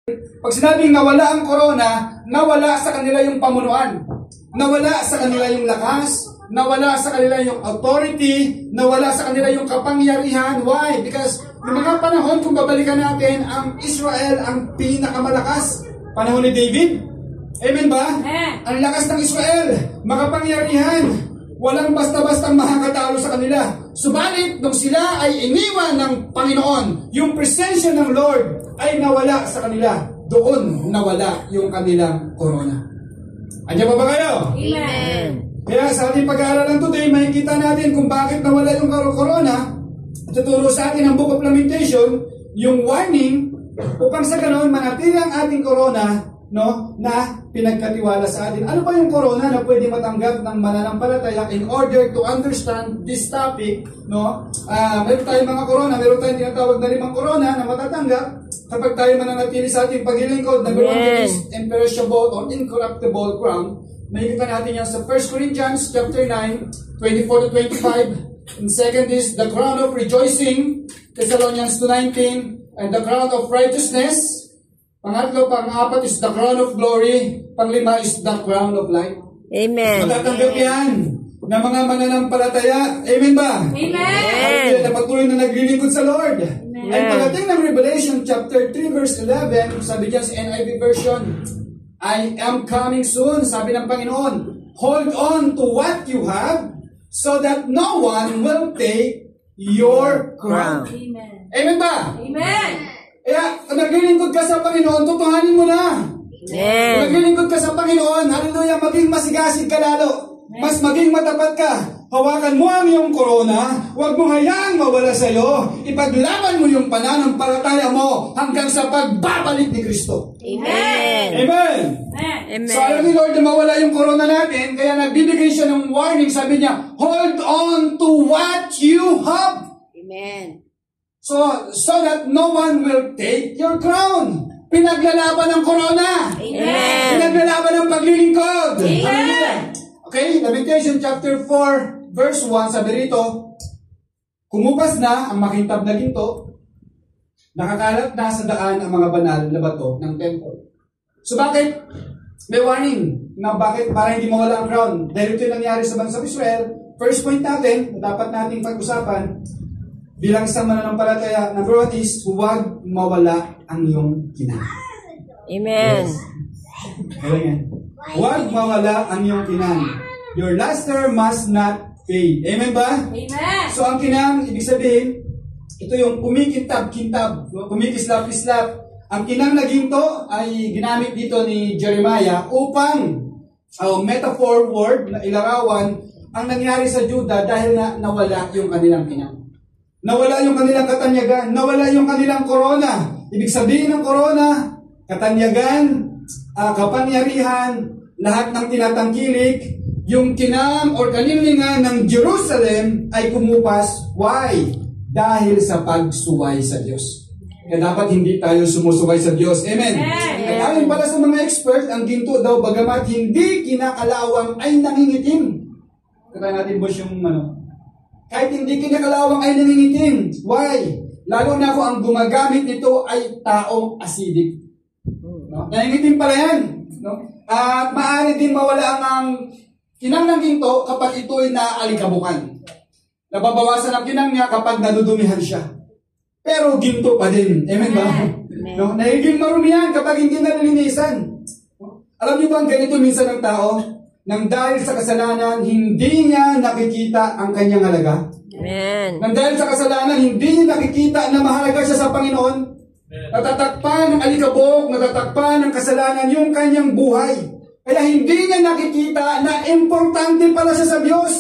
Pag sinabing nawala ang corona, nawala sa kanila yung pamunuan. Nawala sa kanila yung lakas, nawala sa kanila yung authority, nawala sa kanila yung kapangyarihan. Why? Because yung mga panahon, kung babalikan natin, ang Israel ang pinakamalakas. Panahon ni David. Amen ba? Ang lakas ng Israel, makapangyarihan. Walang basta-bastang makakatalo sa kanila. Subalit, nung sila ay iniwan ng Panginoon, yung presensya ng Lord ay nawala sa kanila. Doon nawala yung kanilang corona. Andiyan pa ba kayo? Amen. Kaya sa ating pag-aaralan today, makikita natin kung bakit nawala yung corona. Tuturo sa atin ang Book of Lamentation, yung warning, upang sa ganoon manatili ang ating corona, no, na pinagkatiwala sa atin. Ano ba yung corona na pwede matanggap ng mananampalataya in order to understand this topic, no? Meron tayong mga corona, meron tayong tinatawag na 5 corona na matatanggap kapag tayo mananatili sa ating paglilingkod. Number 1 is imperishable or incorruptible crown. Makikita natin yan sa 1 Corinthians chapter 9, 24 to 25. And second is the crown of rejoicing, Thessalonians 2:19, and the crown of righteousness. Pangatlo, pang-apat is the crown of glory. Panglima is the crown of life. Amen. Matatanggap yan na mga mananampalataya. Amen ba? Amen. Na patuloy na naglilingkod sa Lord. Amen. At pagdating ng Revelation chapter 3 verse 11, sabi dyan sa NIV version, I am coming soon, sabi ng Panginoon. Hold on to what you have so that no one will take your crown. Amen. Amen ba? Amen. Kaya, kung naglilingkod ka sa Panginoon, tutuhanin mo na. Amen. Kung naglilingkod ka sa Panginoon, hallelujah, maging masigasig ka lalo. Mas maging matapat ka. Hawakan mo ang iyong corona, huwag mo hayaang mawala sa iyo. Ipaglaban mo yung pananampalataya mo hanggang sa pagbabalik ni Kristo. Amen. Amen. Amen. So alam ni Lord na mawala yung corona natin, kaya nagbibigay siya ng warning, sabi niya, hold on to what you have. Amen. So that no one will take your crown. Pinaglalaban ng corona. Amen. Pinaglalaban ng paglilingkod. Amen. Okay, Lamentation chapter 4, verse 1, sabi rito, kumupas na ang makintab na ginto, nakakalat na sa daan ang mga banal na bato ng temple. So bakit? May warning na bakit para hindi mawala ang crown. Dahil ito yung nangyari sa bansang Israel. First point natin, na dapat nating pag-usapan, bilang isang mananampalataya, number 1 is, huwag mawala ang iyong kinang. Amen. Yes. Huwag mawala ang iyong kinang. Your luster must not fade. Amen ba? Amen. So ang kinang, ibig sabihin, ito yung kumikintab-kintab, kumikislap-islap. Ang kinang na ginto ay ginamit dito ni Jeremiah upang metaphor word na ilarawan ang nangyari sa Juda dahil na nawala yung kanilang kinang. Nawala yung kanilang katanyagan, nawala yung kanilang corona. Ibig sabihin ng corona, katanyagan, kapangyarihan, lahat ng tinatangkilik, yung kinang or kanilingan ng Jerusalem ay kumupas. Why? Dahil sa pagsuway sa Diyos. Kaya dapat hindi tayo sumusuway sa Diyos. Amen. At ayon pala sa mga expert, ang ginto daw bagamat hindi kinakalawang ay nangingitim. Kaya natin boss yung kahit hindi kinakalawang ay nangingitim. Why? Lalo na kung ang gumagamit nito ay taong acidic. No? Nangingitim pala yan. No? At maaari din mawala ang kinang ng ginto kapag ito ay naaalikabukan. Nababawasan ang kinang niya kapag nadudumihan siya. Pero ginto pa din. Amen ba? No? Nagiging marumi yan kapag hindi nalilinisan. Alam niyo ba ang ganito minsan ng tao? Nang dahil sa kasalanan, hindi niya nakikita ang kanyang halaga. Amen. Nang dahil sa kasalanan, hindi niya nakikita na mahalaga siya sa Panginoon. Natatakpan ng alikabok, natatakpan ng kasalanan yung kanyang buhay. Kaya hindi niya nakikita na importante pala siya sa Diyos.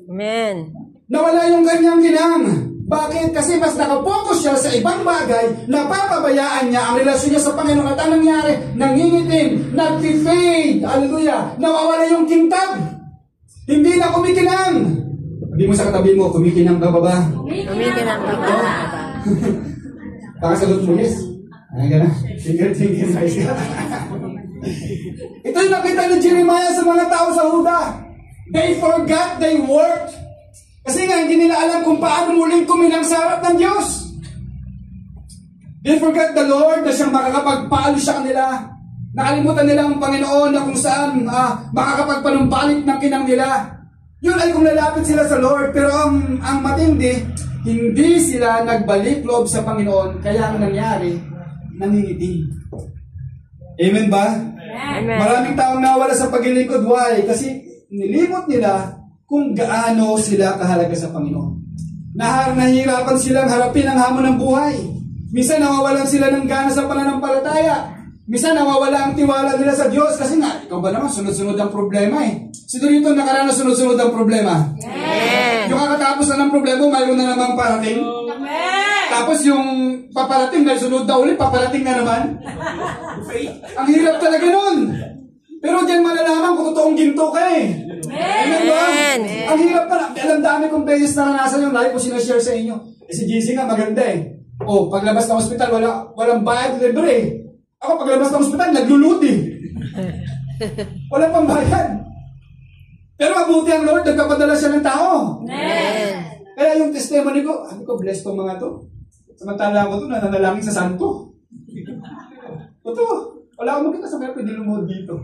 Amen. Nawala yung kanyang kinang. Bakit? Kasi mas nakapokus siya sa ibang bagay, napapabayaan niya ang relasyon niya sa Panginoon. At ang nangyari, nangingitim, nag-fade, hallelujah, nawawala yung kintab. Hindi na kumikinang. Sabi mo sa katabi mo, kumikinang ka ba ba? Kumikinang ka ba? Pakasagot mo, yes. Ay, gana. Tingin, nice ka. Ito yung nakita ni Jeremiah sa mga tao sa Huda. They forgot they worked. Kasi nga, hindi nila alam kung paano muling kuminang sa harap ng Diyos. They forgot the Lord na siyang makakapagpaalis sa kanila. Nakalimutan nila ang Panginoon na kung saan makakapagpanumbalik ng kinang nila. Yun ay kung lalapit sila sa Lord. Pero ang matindi, hindi sila nagbalik loob sa Panginoon. Kaya ang nangyari, nangingitim. Amen ba? Amen. Maraming taong nawala sa paglilingkod. Why? Kasi nilimot nila kung gaano sila kahalaga sa Panginoon. Nahihirapan silang harapin ang hamon ng buhay. Minsan nawawalan sila ng gana sa pananampalataya. Minsan nawawala ang tiwala nila sa Diyos. Kasi nga, ikaw ba naman, sunod-sunod ang problema eh. Sino rito nakaranas sunod-sunod ang problema? Amen. Yung kakatapos na ng problema, mayroon na namang parating. Amen. Tapos yung paparating, dahil sunod na ulit, paparating na naman. Ang hirap talaga nun. Pero diyan malalaman kung totoong ginto ka eh. Amen ba? Amen. Ang hirap pala. Alam dami kong beses naranasan yung live ko sinashare sa inyo. Si JC nga maganda eh. Paglabas ng ospital, walang bayad, libre eh. Ako paglabas ng ospital, nagluludi. Walang pambayad. Pero mabuti ang Lord, nagkapadala siya ng tao. Amen. Kaya yung testimony ko, blessed tong mga to. Samantala ko to, nananalangin sa santo. Totoo. Wala akong makita sa kaya pwede lumuhod dito.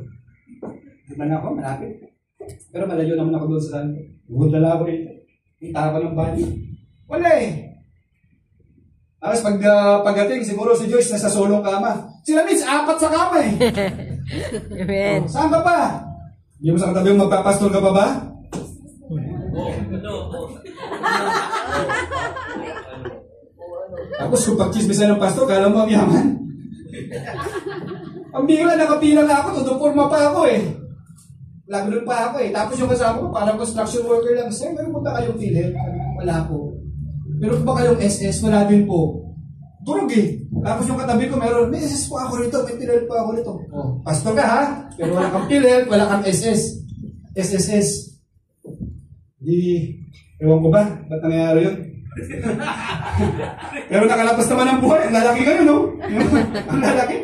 Di man ako, malapit. Pero malayo naman ako doon sa santo. Lumuhod na lang ako rito. Kita pa ng body. Wala eh. Tapos pagdating, siguro si Joyce nasa solong kama. Sila Mitch, 4 sa kama eh. Amen. Saan ka pa? Hindi mo sa katabi yung magpapastol ka pa ba? Tapos kung pag-chismisan ng pastor, kala mo ang yaman. Ang bigla, nakapila na ako, tutuporma pa ako eh. Lagulong pa ako eh. Tapos yung kasama ko, parang construction worker lang. Sir, meron po ba kayong PhilHealth? Wala po. Meron ba kayong SS? Wala din po. Durog eh. Tapos yung katabi ko, meron, may SS po ako rito, may PhilHealth po ako rito. Pastor ka ha? Pero wala kang PhilHealth, wala kang SS. SSS. Di, ewan ko ba? Ba't nangyayari yun? Pero nakalapas naman ang buhay. Ang lalaki kayo, no? Ang lalaki.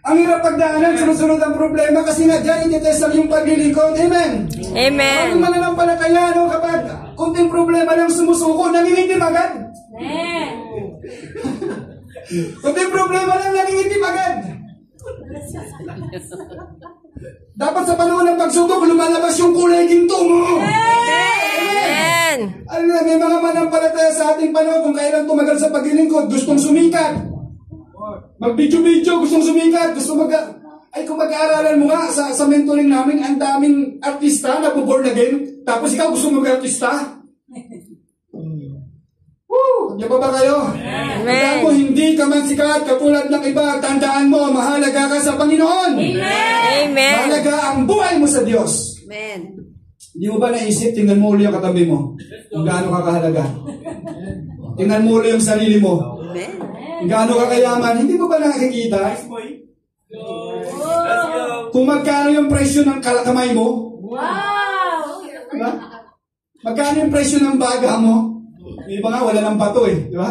Ang hirap pagdaanan, sunod-sunod ang problema kasi nga dyan, ititesal yung paglilingkod. Amen? Amen. Ang mananampalataya, no? Kapag kunting problema lang sumusuko, nangingitim agad. Amen. Kunting problema lang, nangingitim agad. Dapat sa panahon ng pagsubok, lumalabas yung kulay ginto mo. Amen. Alam na, may mga manampalataya sa ating panahon kung kailan tumagal sa paglilingkod, gustong sumikat. Mag-video-video, gustong sumikat, ay kung mag-aaralan mo nga sa mentoring namin, ang daming artista na born again, tapos ikaw gusto mag-artista? Di ba kayo? Amen. Kaya mo, hindi ka man sikat katulad ng iba, tandaan mo, mahalaga ka sa Panginoon. Amen. Mahalaga ang buhay mo sa Diyos. Amen. Hindi mo ba naisip, tingnan mo ulit yung katabi mo, kung gaano ka kahalaga. Tingnan mo ulit yung sarili mo. Kung gaano ka kayaman, hindi mo ba nakikita? Kung magkano yung presyo ng kamay mo? Wow! Diba? Magkano yung presyo ng baga mo? Yung iba nga, wala ng bato eh. Di ba?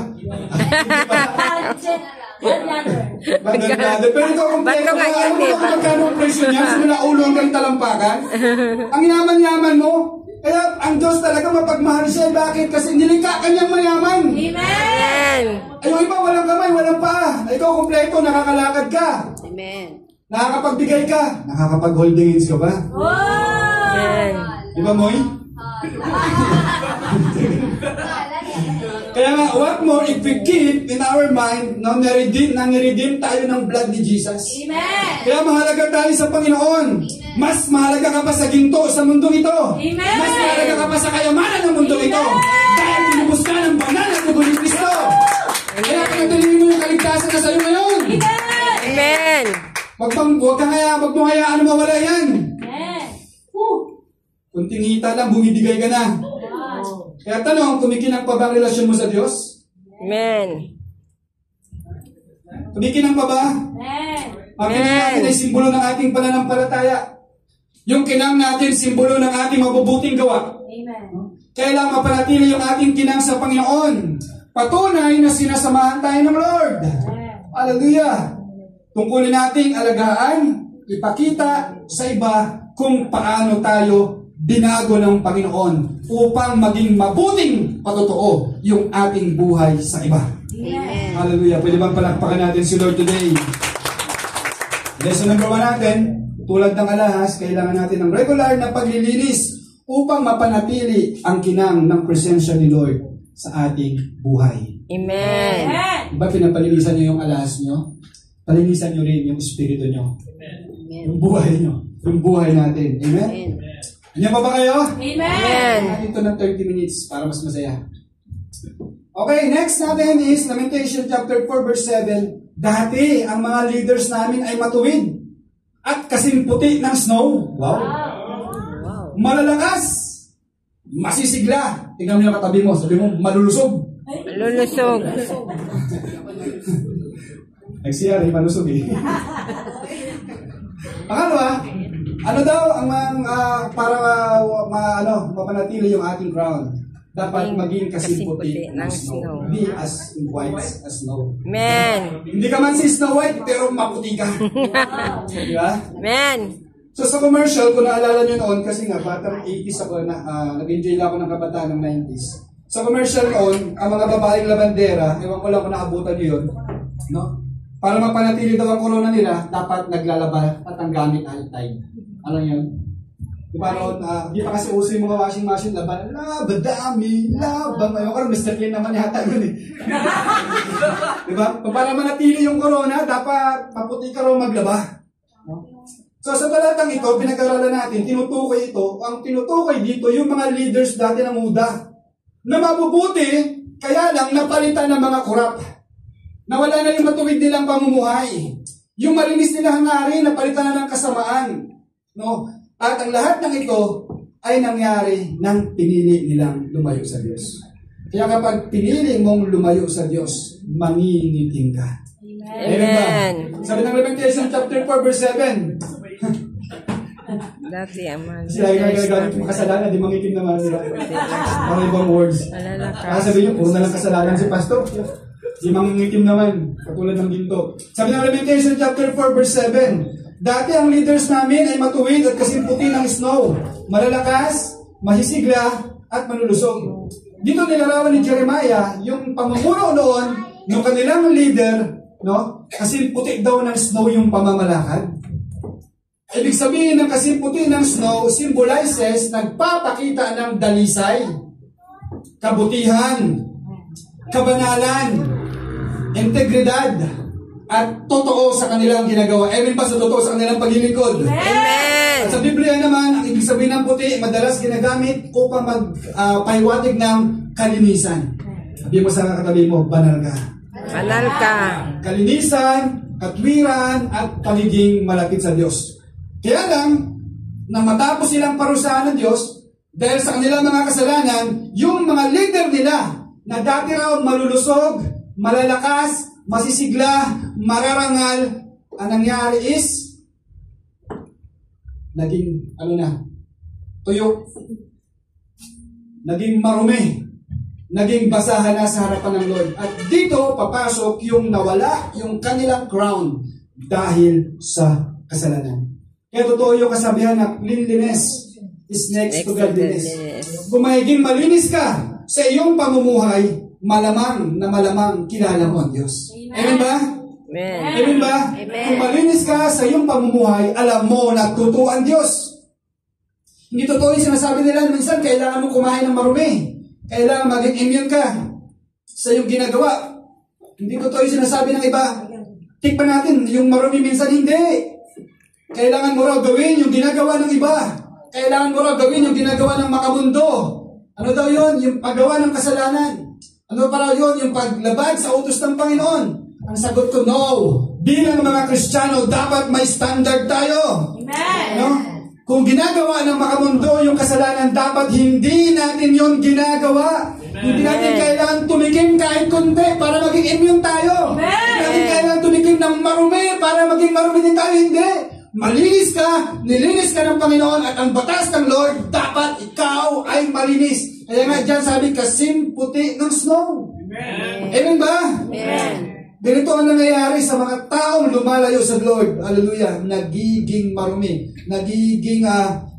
Pero ito kung Bato nga yan, di ba? magkano ang presyo niya, simula ulo hanggang talampakan. Ang yaman-yaman mo, kaya ang Diyos talaga mapagmahal siya. Bakit? Kasi nilikha kanyang mayaman. Amen. Ay, yung iba walang kamay, walang paa. Ikaw kompleto, nakakalakad ka. Amen. Nakakapagbigay ka. Nakakapag-holding hands ka ba? Amen. Di ba, Moy? Kaya nga, what more if we keep in our mind na nang-redeem tayo ng blood ni Jesus? Amen. Kaya mahalaga tayo sa Panginoon. Mas mahalaga ka pa sa ginto sa mundong ito. Amen. Mas mahalaga ka pa sa kayamanan ng mundong ito. Dahil tinubos ka ng banal at dugo ni Kristo. Kaya pinagdalhin mo yung kaligtasan na sa'yo ngayon. Amen. Huwag mo hayaan na mawala yan. Amen. Kunting hita lang, bumibigay ka na. Kaya tanong, kumikinang pa ba ang relasyon mo sa Diyos? Amen. Kumikinang pa ba? Amen. Ang kinang natin ay simbolo ng ating pananampalataya. Yung kinang natin, simbolo ng ating mabubuting gawa. Amen. Kailangan mapanatili yung ating kinang sa Panginoon. Patunay na sinasamahan tayo ng Lord. Hallelujah! Tungkulin nating alagaan, ipakita sa iba kung paano tayo binago ng Panginoon upang maging mabuting patotoo yung ating buhay sa iba. Amen. Hallelujah. Pwede bang palakpakan natin si Lord today? Lesson number 1 natin, tulad ng alahas, kailangan natin ng regular na paglilinis upang mapanatili ang kinang ng presensya ni Lord sa ating buhay. Amen. Diba pinapalinisan nyo yung alahas nyo? Palinisan nyo rin yung espiritu nyo. Yung buhay nyo. Yung buhay natin. Amen? Andiyan pa ba kayo? Amen. Ito ng 30 minutes para mas masaya. Okay, next natin is Lamentation chapter 4 verse 7. Dati, ang mga leaders namin ay matuwid at kasing puti ng snow. Wow. Malalakas. Masisigla. Tingnan mo yung katabi mo. Sabi mo, malulusog. Lulusog. Nagsiyari, malusog eh. Pangalawa, ano daw ang para mapanatili yung ating crown? Dapat maging kasing puti ng snow. Be as white as snow. Amen. Hindi ka man si Snow White, pero maputi ka. Di ba? Amen. So sa commercial, kung naalala nyo noon, kasi nga, batang 80s ako, nag-enjoy lang ako ng kabataan ng 90s. Sa commercial noon, ang mga babaeng labandera, ewan ko lang kung naabutan nyo yun, no? Para mapanatili daw ang corona nila, dapat naglalaba at ang gamit all time. Ano yun? Di ba noon, di pa kasi uso yung mga washing machine, laban, dami, laban. Ewan ko lang, Mr. Clean naman yata yun eh. Di ba? Para manatili yung corona, dapat maputi ka raw maglaba. No? So sa talatang ito, pinag-aralan natin, tinutukoy ito, ang tinutukoy dito, yung mga leaders dati ng muda, na mabubuti, kaya lang napalitan ng mga kurap. Nawala na yung matuwid nilang pamumuhay. Yung malinis nilang hangarin, napalitan na ng kasamaan. No? At ang lahat ng ito ay nangyari nang pinili nilang lumayo sa Diyos. Kaya kapag pinili mong lumayo sa Diyos, mangingiting ka. Amen. Sabi ng Lamentation chapter 4 verse 7. Dati ang mga Kasi lagi na gagagamit yung kasalanan, di mangitim naman nila. Mga ibang words. malalakas. Sabi nyo, puro na lang kasalanan si Pastor. Di mangingitim naman, katulad ng ginto. Sabi ng Lamentation chapter 4 verse 7. Dati ang leaders namin ay matuwid at kasing puti ng snow, malalakas, masisigla, at manulusog. Dito nilarawan ni Jeremiah yung pamumuno noon ng kanilang leader, no? Kasing puti daw ng snow yung pamamalakad. Ibig sabihin ng kasing puti ng snow symbolizes nagpapakita ng dalisay, kabutihan, kabanalan, integridad, at totoo sa kanilang ginagawa. Amen ba sa totoo sa kanilang paglilingkod? Amen. At sa Biblia naman, ang ibig sabihin ng puti, madalas ginagamit upang magpahiwatig ng kalinisan. Sabi mo sa katabi mo, banal ka. Banal ka. Kalinisan, katwiran, at pagiging malapit sa Diyos. Kaya lang, nang matapos silang parusahan ng Diyos, dahil sa kanilang mga kasalanan, yung mga leader nila, na dati raw malulusog, malalakas, masisigla, mararangal, ang nangyari is naging tuyo, naging marumi, naging basahan na sa harapan ng Lord. At dito papasok yung nawala yung kanilang crown dahil sa kasalanan. Kaya totoo yung kasabihan na cleanliness is next to godliness. Kung magiging malinis ka sa iyong pamumuhay, malamang na malamang kilala mo ang Diyos. Amen ba? Amen. Amen ba? Amen. Kung malinis ka sa iyong pamumuhay, alam mo na totoo ang Diyos. Hindi totoo yung sinasabi nila, minsan kailangan mo kumain ng marumi. Kailangan maging immune ka sa iyong ginagawa. Hindi totoo yung sinasabi ng iba. Tikpan natin, yung marumi minsan hindi. Kailangan mo raw gawin yung ginagawa ng iba. Kailangan mo raw gawin yung ginagawa ng makamundo. Ano daw yun? Yung paggawa ng kasalanan. Ano para yun? Yung paglabag sa utos ng Panginoon. Ang sagot ko, no. Bilang mga Kristiyano, dapat may standard tayo. Amen. No? Kung ginagawa ng makamundo yung kasalanan, dapat hindi natin yun ginagawa. Hindi natin kailangan tumikim kahit konti para maging immune tayo. Hindi natin kailangan tumikim ng marumi para maging marumi din tayo. Hindi. Malinis ka, nilinis ka ng Panginoon at ang batas ng Lord, dapat ikaw ay malinis. Kaya nga dyan sabi, kasing puti ng snow. Amen. Amen ba? Amen. Ganito ang nangyayari sa mga taong lumalayo sa Lord. Hallelujah. Nagiging marumi. Nagiging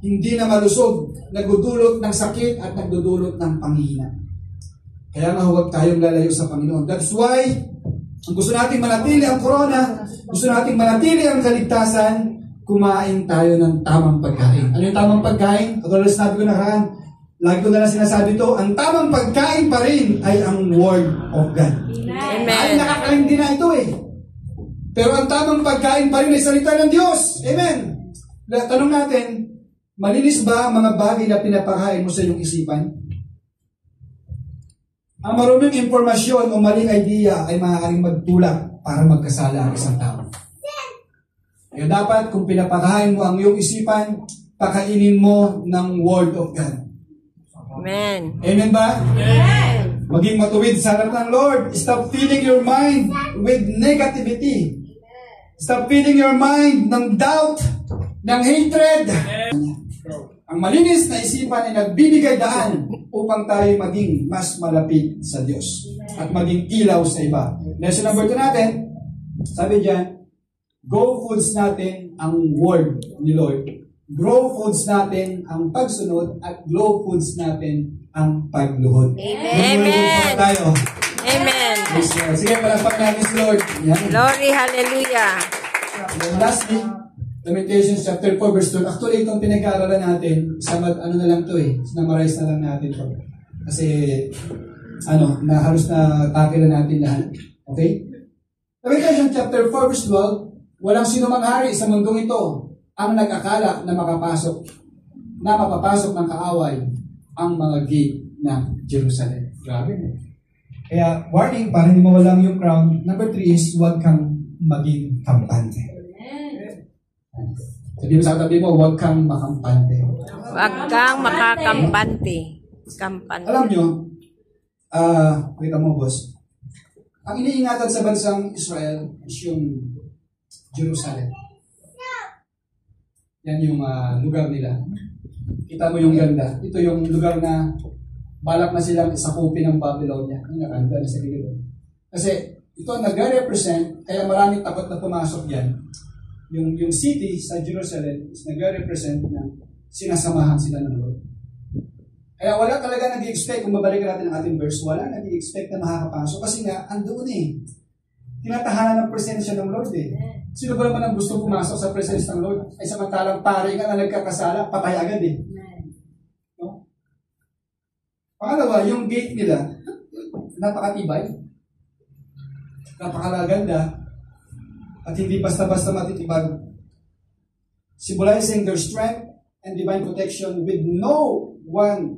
hindi na malusog. Nagdudulot ng sakit at nagdudulot ng panghihina. Kaya nga huwag tayong lalayo sa Panginoon. That's why Kung gusto nating manatili ang corona, gusto nating manatili ang kaligtasan, kumain tayo ng tamang pagkain. Ano yung tamang pagkain? Katulad na sinabi ko nakaraan, lagi ko na lang sinasabi to, ang tamang pagkain pa rin ay ang Word of God. Ay, Amen. nakakalindi na ito eh. Pero ang tamang pagkain pa rin ay salita ng Diyos. Amen. Tanong natin, malinis ba ang mga bagay na pinapakain mo sa iyong isipan? Ang maruming impormasyon o maling idea ay maaaring magtulak para magkasala ang isang tao. Kaya dapat kung pinapakain mo ang iyong isipan, pakainin mo ng Word of God. Amen. Amen ba? Amen. Maging matuwid sa harap ng Lord. Stop filling your mind with negativity. Stop filling your mind ng doubt, ng hatred. Ang malinis na isipan ay nagbibigay daan upang tayo maging mas malapit sa Diyos at maging ilaw sa iba. Lesson number 2 natin, sabi diyan, grow foods natin ang Word ni Lord. Grow foods natin ang pagsunod at grow foods natin ang pagluhod. Amen. Tayo. Amen. Yes, Lord. Sige, palakpak natin si Lord. Yan. Glory, hallelujah. And lastly, Lamentations chapter 4 verse 2. Actually, itong pinag-aaralan natin, ano na lang to eh. Sinamarize na lang natin to. Kasi, halos na takil na natin lahat. Okay? Lamentations chapter 4 verse 12, walang sinumang hari sa mundong ito ang nag-akala na mapapasok ng kaaway ang mga gate ng Jerusalem. Grabe eh. Kaya, warning, para hindi mawalang yung crown. Number 3 is, huwag kang maging kampante. Sabi mo sa katabi mo, huwag kang makampante. Huwag kang makakampante. Kampante. Alam nyo, kita mo boss, ang iniingatan sa bansang Israel is yung Jerusalem. Yan yung lugar nila. Kita mo yung ganda. Ito yung lugar na balak na silang isakupin ng Babylonia. Yung nakanda na sa gilid. Kasi ito ang nag-represent, kaya maraming takot na pumasok yan. Yung city sa Jerusalem is nag-represent na sinasamahan sila ng Lord. Kaya wala talaga nag-i-expect, kung mabalikan natin ang ating verse, wala nag-i-expect na makakapasok. Kasi nga, andoon eh. Tinatahanan ng presensya ng Lord eh. Sino ba naman ang gusto pumasok sa presensya ng Lord? Ay samantalang pare nga na nagkakasala, patay agad eh. No? Pangalawa, yung gate nila, napakatibay, napakalaganda, at hindi basta-basta matitibag. Symbolizing their strength and divine protection with no one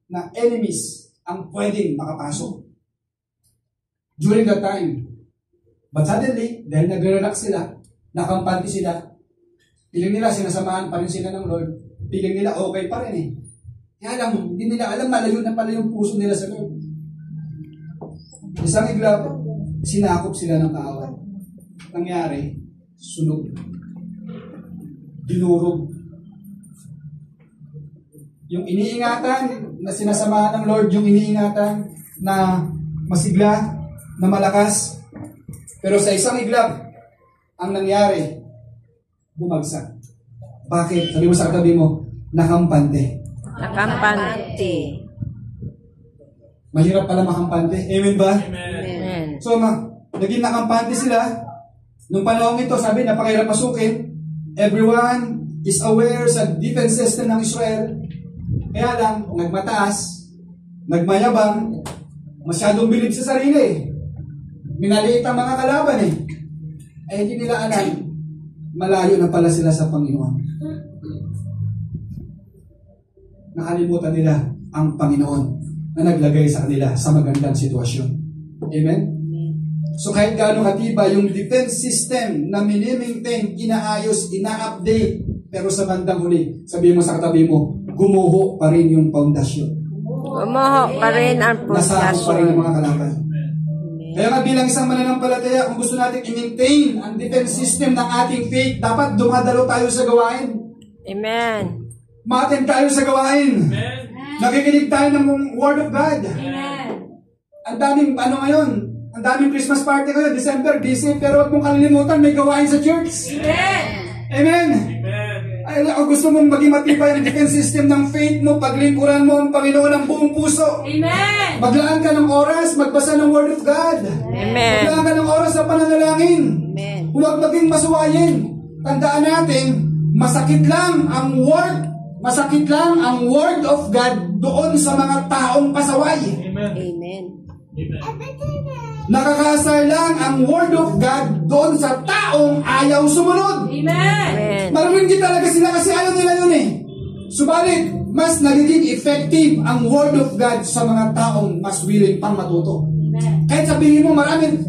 na enemies ang pwedeng makapasok. During that time. But suddenly, dahil nagre-relax sila, nakampante sila, piling nila sinasamahan pa rin sila ng Lord, piling nila okay pa rin eh. Kaya lang, hindi nila alam, malayo na pala yung puso nila sa Lord. Isang iglap, sinakop sila ng kaaway. Nangyari, sunog. Dinurog. Yung iniingatan na sinasamahan ng Lord, yung iniingatan na masigla, na malakas, pero sa isang iglap, ang nangyari, bumagsak. Bakit? Sabi mo sa katabi mo, nakampante. Nakampante. Mahirap pala makampante. Amen ba? Amen. So, naging nakampante sila. Nung panahon ito, sabi, napakahirap pasukin. Everyone is aware sa defense system ng Israel. Kaya lang, nagmataas, nagmayabang, masyadong bilib sa sarili. Minaliit ang mga kalaban eh. Eh, hindi nila alam, malayo na pala sila sa Panginoon. Nakalimutan nila ang Panginoon na naglagay sa kanila sa magandang sitwasyon. Amen? So kahit gaano katiba yung defense system na mini-maintain, inaayos, ina-update, pero sa bandang huli, sabihin mo sa katabi mo, gumuho pa rin yung pundasyon. Gumuho pa rin ang Nasakop pa rin ang pundasyon. mga kalaban. Kaya nga bilang isang mananampalataya, kung gusto natin i-maintain ang defense system ng ating faith, dapat dumadalo tayo sa gawain. Amen. Umattend tayo sa gawain. Amen. Nakikinig tayo ng Word of God. Amen. Ang daming, ngayon? Ang daming Christmas party ngayon, December, busy, pero huwag mong kalilimutan, may gawain sa church. Amen. Amen. Amen. Ay, kung gusto mong maging matibay ang defense system ng faith mo, paglingkuran mo ang Panginoon ng buong puso. Amen. Maglaan ka ng oras, magbasa ng Word of God. Amen. Maglaan ka ng oras sa pananalangin. Amen. Huwag maging masuwayin. Tandaan natin, masakit lang ang Word of God doon sa mga taong pasaway. Amen. Nakakasar lang ang Word of God doon sa taong ayaw sumunod. Amen. Amen. Maraming talaga sila kasi ayaw nila yun eh. Subalit, mas nagiging effective ang Word of God sa mga taong mas willing pang matuto. Amen. Kahit sabihin mo,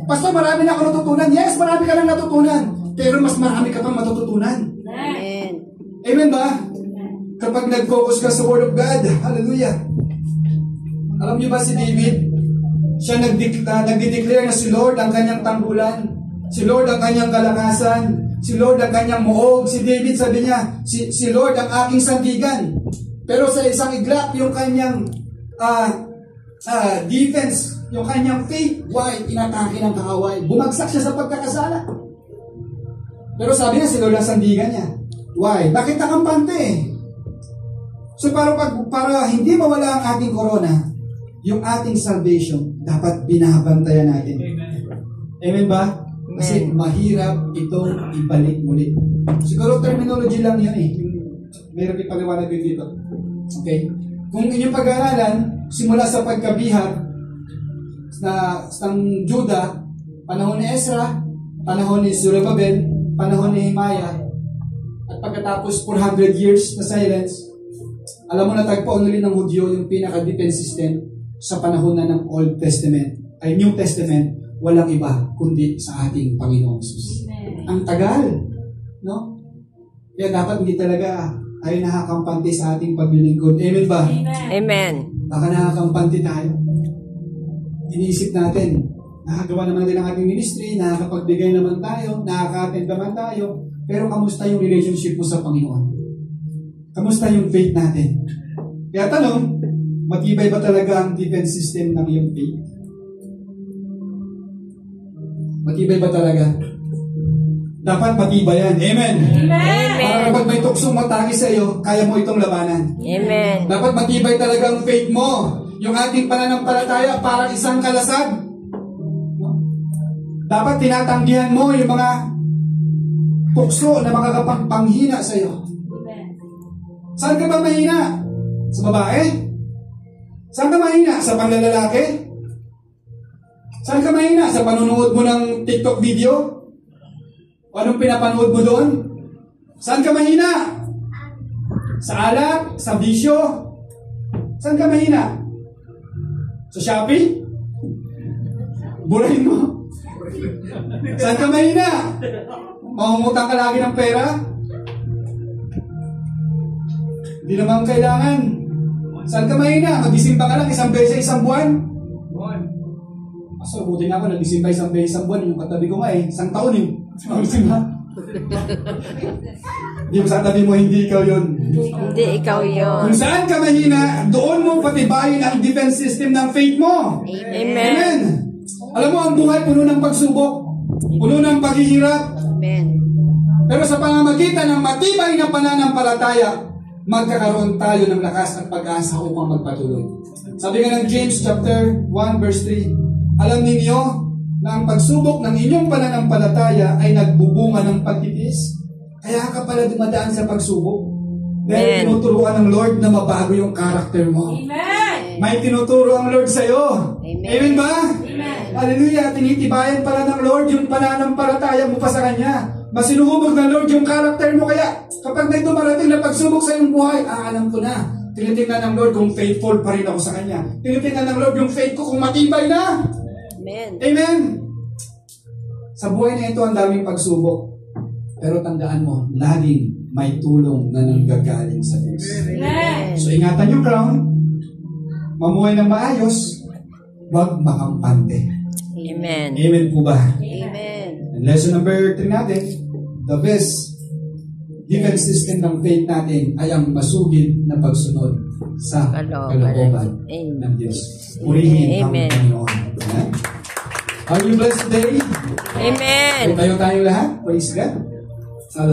Pastor, marami na ako natutunan. Yes, marami ka lang natutunan. Pero mas marami ka pang matututunan. Amen. Amen ba? Kapag nag-focus ka sa Word of God, hallelujah. Alam niyo ba si David? Siya nagdideclare na si Lord ang kanyang tanggulan. Si Lord ang kanyang kalakasan. Si Lord ang kanyang muog. Si David sabi niya, si Lord ang aking sandigan. Pero sa isang iglap, yung kanyang defense, yung kanyang faith, why? Inatake ng kaaway. Bumagsak siya sa pagkakasala. Pero sabi niya, si Lord ang sandigan niya. Why? Bakit nakampante? So para hindi mawala ang ating corona, yung ating salvation, dapat binabantayan natin. Amen ba? Kasi mahirap itong ibalik muli. Siguro terminology lang yun eh. Mayroon ipaliwanag din dito. Okay? Kung inyong pag-aaralan, simula sa pagkabihat ng Juda, panahon ni Ezra, panahon ni Zerubbabel, panahon ni Nehemiah, at pagkatapos 400 years na silence, alam mo na tagpuan ulit ng Hudyo yung pinaka-defense system sa panahon na ng Old Testament, ay New Testament, walang iba kundi sa ating Panginoong Jesus. Ang tagal, no? Kaya dapat hindi talaga ay nakakampante sa ating paglilingkod. Amen ba? Amen. Baka nakakampante tayo. Iniisip natin, nakagawa naman din ang ating ministry, nakakapagbigay naman tayo, nakaka-attend naman tayo, pero kamusta yung relationship mo sa Panginoon? Kamusta yung faith natin? Kaya tanong, matibay ba talaga ang defense system ng iyong faith? Matibay ba talaga? Dapat matibay yan. Amen. Para kapag may tuksong matagi sa iyo, kaya mo itong labanan. Amen. Dapat matibay talaga ang faith mo. Yung ating pananampalataya parang isang kalasag. Dapat tinatanggihan mo yung mga tukso na makakapagpanghina sa iyo. Saan ka ba mahina? Sa babae? Saan ka mahina? Sa panlalalaki? Saan ka mahina? Sa panunood mo ng TikTok video? O anong pinapanood mo doon? Saan ka mahina? Sa alak? Sa bisyo? Saan ka mahina? Sa Shopee? Burahin mo? Saan ka mahina? Mangungutang ka lagi ng pera? Hindi naman kailangan. Saan ka mahina? Mag-isimba ka lang isang beses isang buwan? So, buti na ako, nag-isimba isang beses isang buwan. Yung katabi ko nga isang taon yung mag-isimba. Hindi mo sa tabi mo, hindi ikaw yun. Hindi ikaw yun. Kung saan ka mahina, doon mo patibayin ang defense system ng faith mo. Amen. Alam mo, ang buhay puno ng pagsubok, puno ng paghihirap. Amen. Pero sa pamamagitan ng matibay na pananampalataya, magkakaroon tayo ng lakas at pag-asa upang magpatuloy. Sabi nga ng James chapter 1 verse 3, alam ninyo na ang pagsubok ng inyong pananampalataya ay nagbubunga ng pagtitiis. Kaya ka pala dumadaan sa pagsubok. Dahil tinuturuan ng Lord na mabago yung karakter mo. Amen. May tinuturo ang Lord sa'yo. Amen. Amen ba? Amen. Hallelujah. Tinitibayan pala ng Lord yung pananampalataya mo pa sa Kanya. Masinuhubog ng Lord yung karakter mo. Kaya kapag may dumarating na pagsubok sa iyong buhay, alam ko na. Tinitingnan ng Lord kung faithful pa rin ako sa Kanya. Tinitingnan ng Lord yung faith ko kung matibay na. Amen. Amen. Sa buhay na ito, ang daming pagsubok. Pero tandaan mo, laging may tulong na nanggagaling sa Diyos. Amen. So ingatan yung crown, mamuhay ng maayos, huwag makampante. Amen. Amen po ba? Amen. And lesson number 3 natin, the best defense system ng faith natin ay ang masugid na pagsunod sa kalooban ng Diyos. Purihin ang Amen. Panginoon. Amen. Are you blessed today? Amen. Tayo lahat. Praise God. Hallelujah.